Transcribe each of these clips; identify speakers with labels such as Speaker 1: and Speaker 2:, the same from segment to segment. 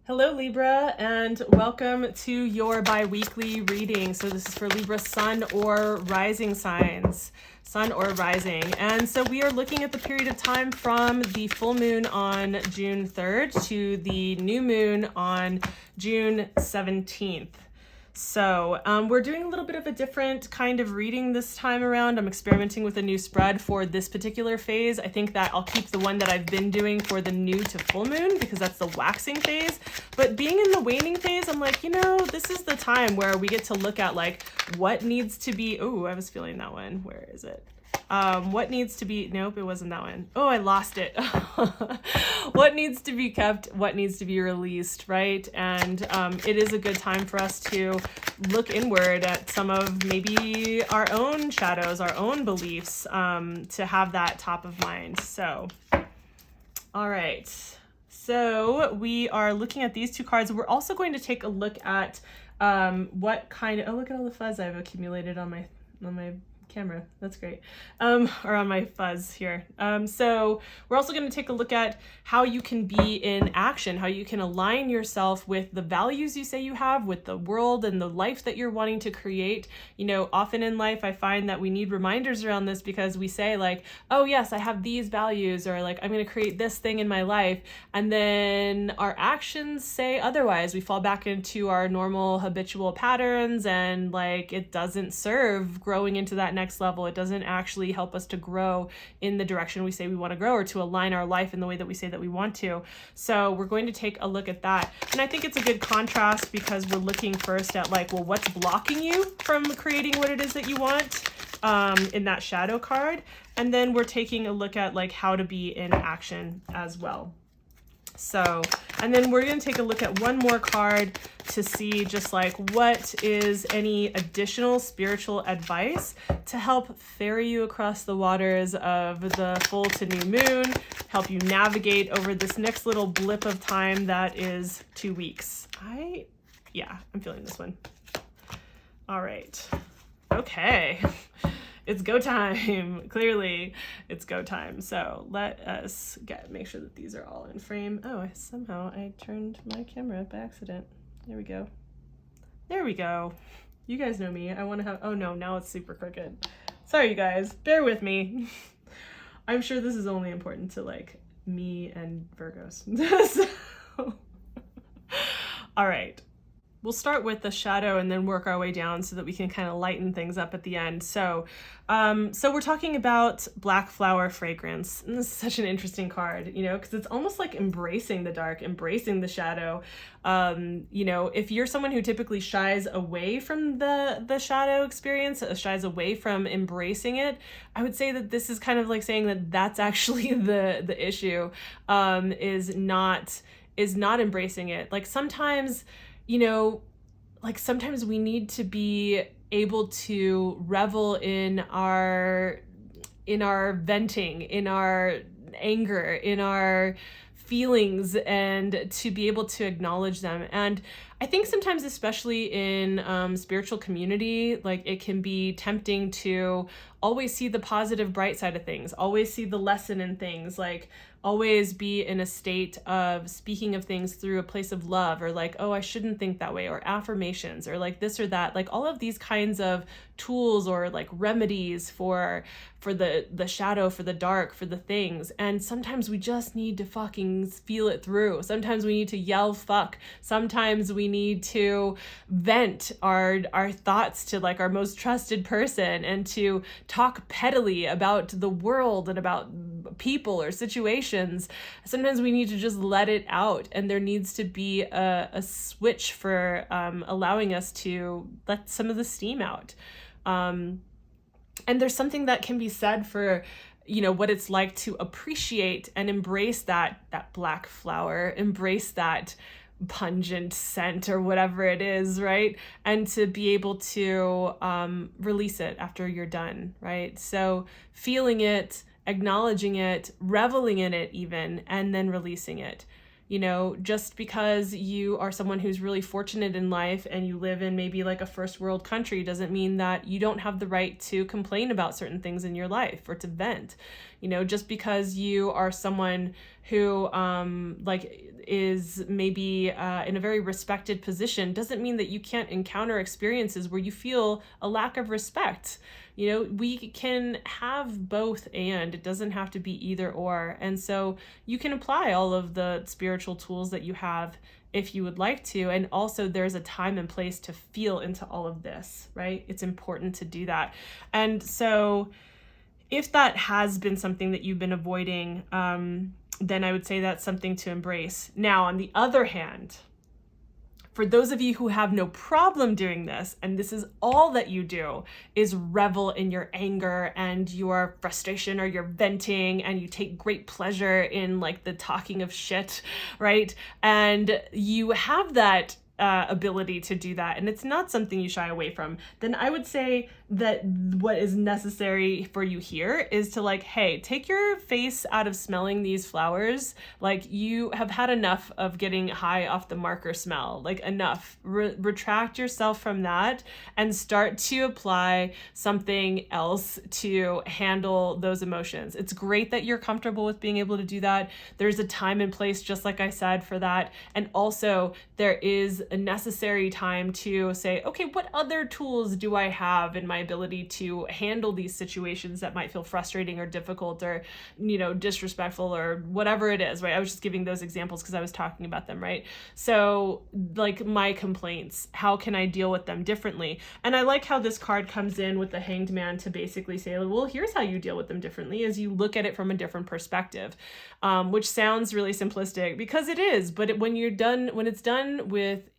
Speaker 1: Hello Libra, and welcome to your bi-weekly reading. So this is for Libra sun or rising signs, sun or rising. And so we are looking at the period of time from the full moon on June 3rd to the new moon on June 17th. So we're doing a little bit of a different kind of reading this time around. I'm experimenting with a new spread for this particular phase. I think that I'll keep the one that I've been doing for the new to full moon because that's the waxing phase. But being in the waning phase, I'm like, this is the time where we get to look at like what needs to be, oh, I was feeling that one. Where is it? What needs to be, nope, it wasn't that one. Oh, I lost it. What needs to be kept, what needs to be released, right? And it is a good time for us to look inward at some of maybe our own shadows, our own beliefs, to have that top of mind. So, all right. So we are looking at these two cards. We're also going to take a look at what kind of, oh, look at all the fuzz I've accumulated on my camera. That's great. Or on my fuzz here. So we're also going to take a look at how you can be in action, how you can align yourself with the values you say you have, with the world and the life that you're wanting to create. Often in life, I find that we need reminders around this because we say like, oh yes, I have these values, or like, I'm going to create this thing in my life. And then our actions say otherwise. We fall back into our normal habitual patterns, and like, it doesn't serve growing into that next level. It doesn't actually help us to grow in the direction we say we want to grow, or to align our life in the way that we say that we want to. So we're going to take a look at that. And I think it's a good contrast because we're looking first at like, well, what's blocking you from creating what it is that you want in that shadow card. And then we're taking a look at like how to be in action as well. So, and then we're going to take a look at one more card to see just like what is any additional spiritual advice to help ferry you across the waters of the full to new moon, help you navigate over this next little blip of time that is 2 weeks. I'm feeling this one. All right. Okay. It's go time. Clearly, it's go time. So let us make sure that these are all in frame. Oh, somehow I turned my camera by accident. There we go. There we go. You guys know me. I want to have, oh no, now it's super crooked. Sorry, you guys. Bear with me. I'm sure this is only important to like me and Virgos. So, all right. We'll start with the shadow and then work our way down so that we can kind of lighten things up at the end. So we're talking about black flower fragrance. And this is such an interesting card, because it's almost like embracing the dark, embracing the shadow. If you're someone who typically shies away from the shadow experience, shies away from embracing it, I would say that this is kind of like saying that that's actually the issue, is not embracing it. Like sometimes, sometimes we need to be able to revel in our venting, in our anger, in our feelings, and to be able to acknowledge them. And I think sometimes, especially in spiritual community, like it can be tempting to always see the positive, bright side of things, always see the lesson in things, like always be in a state of speaking of things through a place of love, or like, oh, I shouldn't think that way, or affirmations, or like this or that, like all of these kinds of tools or like remedies for the shadow, for the dark, for the things. And sometimes we just need to fucking feel it through. Sometimes we need to yell fuck. Sometimes we need to vent our thoughts to like our most trusted person, and to talk pettily about the world and about people or situations. Sometimes we need to just let it out, and there needs to be a switch for allowing us to let some of the steam out. And there's something that can be said for, what it's like to appreciate and embrace that black flower, embrace that pungent scent or whatever it is, right? And to be able to release it after you're done, right? So feeling it, acknowledging it, reveling in it even, and then releasing it. You know, just because you are someone who's really fortunate in life and you live in maybe like a first world country doesn't mean that you don't have the right to complain about certain things in your life or to vent. You know, just because you are someone who is maybe in a very respected position doesn't mean that you can't encounter experiences where you feel a lack of respect. You know, we can have both, and it doesn't have to be either or. And so you can apply all of the spiritual tools that you have if you would like to. And also there's a time and place to feel into all of this, right? It's important to do that. And so if that has been something that you've been avoiding, then I would say that's something to embrace. Now, on the other hand, for those of you who have no problem doing this, and this is all that you do, is revel in your anger and your frustration or your venting, and you take great pleasure in like the talking of shit, right? And you have that ability to do that, and it's not something you shy away from, then I would say that what is necessary for you here is to like, hey, take your face out of smelling these flowers. Like, you have had enough of getting high off the marker smell, like enough. Retract yourself from that and start to apply something else to handle those emotions. It's great that you're comfortable with being able to do that. There's a time and place, just like I said, for that. And also there is a necessary time to say, okay, what other tools do I have in my ability to handle these situations that might feel frustrating or difficult or, you know, disrespectful or whatever it is, right? I was just giving those examples because I was talking about them, right? So like my complaints, how can I deal with them differently? And I like how this card comes in with the Hanged Man to basically say, well, here's how you deal with them differently, as you look at it from a different perspective, which sounds really simplistic because it is, but when it's done with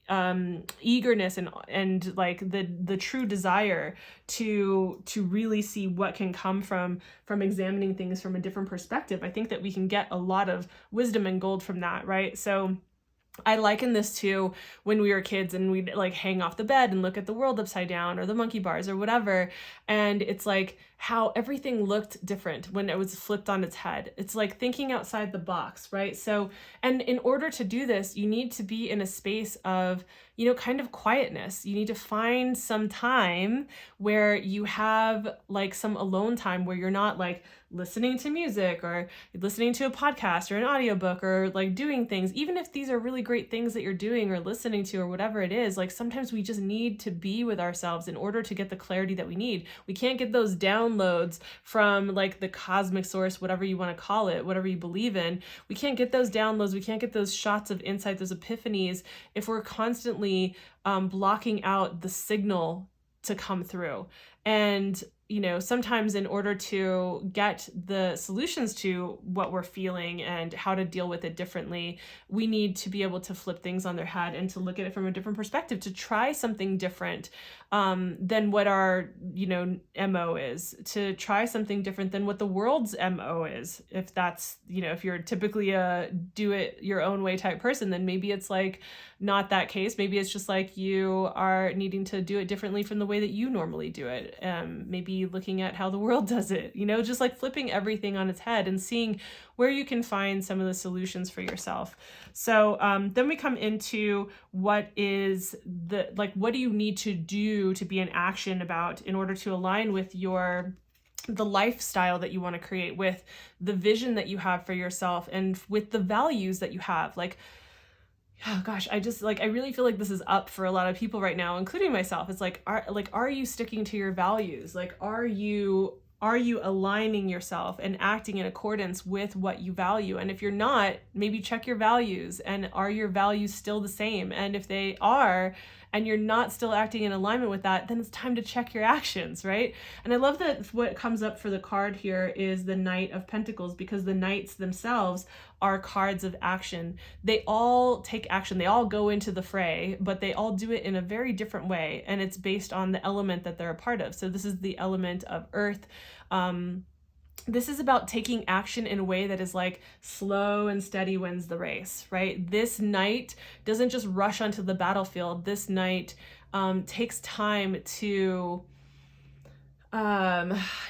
Speaker 1: eagerness and like the true desire to really see what can come from examining things from a different perspective, I think that we can get a lot of wisdom and gold from that, right? So I liken this to when we were kids and we'd like hang off the bed and look at the world upside down or the monkey bars or whatever. And it's like how everything looked different when it was flipped on its head. It's like thinking outside the box, right? So, and in order to do this, you need to be in a space of, you know, kind of quietness. You need to find some time where you have like some alone time where you're not like listening to music or listening to a podcast or an audiobook or like doing things, even if these are really great things that you're doing or listening to or whatever it is. Like sometimes we just need to be with ourselves in order to get the clarity that we need. We can't get those downloads from like the cosmic source, whatever you want to call it, whatever you believe in. We can't get those downloads. We can't get those shots of insight, those epiphanies, if we're constantly blocking out the signal to come through. And you know, sometimes in order to get the solutions to what we're feeling and how to deal with it differently, we need to be able to flip things on their head and to look at it from a different perspective, to try something different than what our, you know, MO is, to try something different than what the world's MO is. If that's, you know, if you're typically a do it your own way type person, then maybe it's like not that case. Maybe it's just like you are needing to do it differently from the way that you normally do it. Maybe looking at how the world does it, you know, just like flipping everything on its head and seeing where you can find some of the solutions for yourself. So then we come into what is the, like, what do you need to do to be in action about in order to align with the lifestyle that you want to create, with the vision that you have for yourself and with the values that you have. Like, oh gosh, I really feel like this is up for a lot of people right now, including myself. It's like, are you sticking to your values? Like, are you aligning yourself and acting in accordance with what you value? And if you're not, maybe check your values, and are your values still the same? And if they are, and you're not still acting in alignment with that, then it's time to check your actions, right? And I love that what comes up for the card here is the Knight of Pentacles, because the knights themselves are cards of action. They all take action. They all go into the fray, but they all do it in a very different way. And it's based on the element that they're a part of. So this is the element of earth. This is about taking action in a way that is like slow and steady wins the race, right? This knight doesn't just rush onto the battlefield. This knight takes time to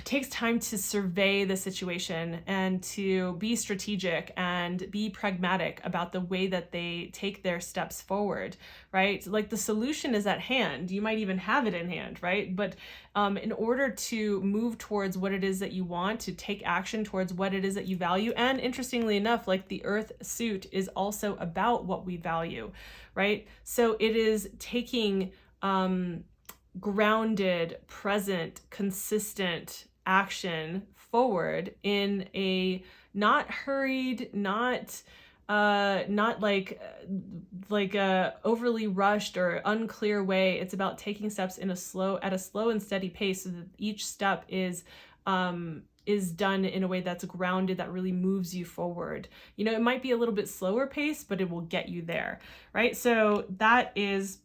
Speaker 1: takes time to survey the situation and to be strategic and be pragmatic about the way that they take their steps forward, right? Like the solution is at hand. You might even have it in hand, right? But in order to move towards what it is that you want, to take action towards what it is that you value, and interestingly enough, like the Earth suit is also about what we value, right? So it is taking grounded, present, consistent action forward in a not hurried, not like a overly rushed or unclear way. It's about taking steps at a slow and steady pace, so that each step is done in a way that's grounded, that really moves you forward. You know, it might be a little bit slower pace, but it will get you there, right? So that is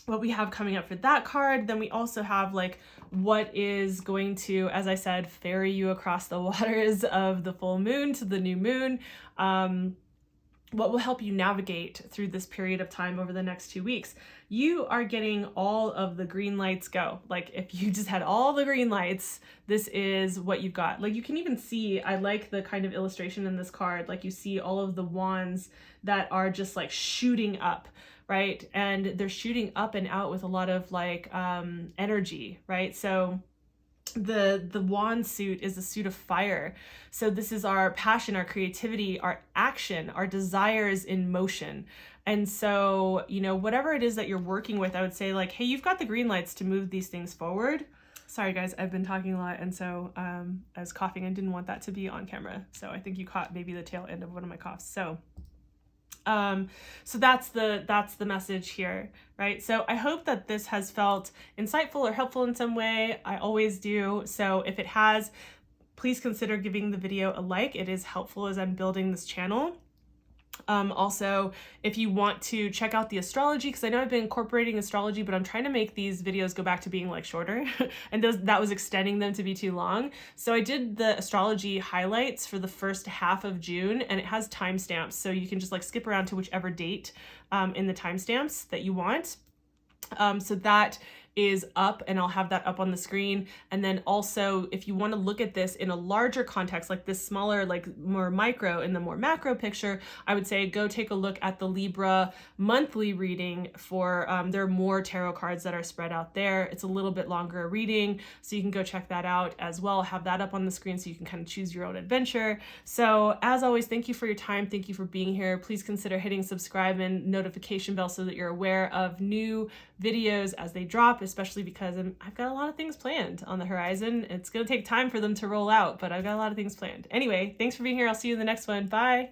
Speaker 1: what we have coming up for that card. Then we also have like what is going to, as I said, ferry you across the waters of the full moon to the new moon. What will help you navigate through this period of time over the next 2 weeks. You are getting all of the green lights go. Like if you just had all the green lights, this is what you've got. Like you can even see, I like the kind of illustration in this card. Like you see all of the wands that are just like shooting up, right? And they're shooting up and out with a lot of like energy, right? So the wand suit is a suit of fire. So this is our passion, our creativity, our action, our desires in motion. And so, you know, whatever it is that you're working with, I would say like, hey, you've got the green lights to move these things forward. Sorry guys, I've been talking a lot, and so I was coughing and didn't want that to be on camera. So I think you caught maybe the tail end of one of my coughs. So that's the message here, right? So I hope that this has felt insightful or helpful in some way. I always do. So if it has, please consider giving the video a like. It is helpful as I'm building this channel. Also, if you want to check out the astrology, because I know I've been incorporating astrology, but I'm trying to make these videos go back to being like shorter and that was extending them to be too long. So I did the astrology highlights for the first half of June, and it has timestamps. So you can just like skip around to whichever date in the timestamps that you want. So that is up, and I'll have that up on the screen. And then also, if you want to look at this in a larger context, like this smaller, like more micro in the more macro picture, I would say go take a look at the Libra monthly reading for, there are more tarot cards that are spread out there. It's a little bit longer reading, so you can go check that out as well. Have that up on the screen so you can kind of choose your own adventure. So as always, thank you for your time. Thank you for being here. Please consider hitting subscribe and notification bell so that you're aware of new videos as they drop, especially because I've got a lot of things planned on the horizon. It's going to take time for them to roll out, but I've got a lot of things planned. Anyway, thanks for being here. I'll see you in the next one. Bye.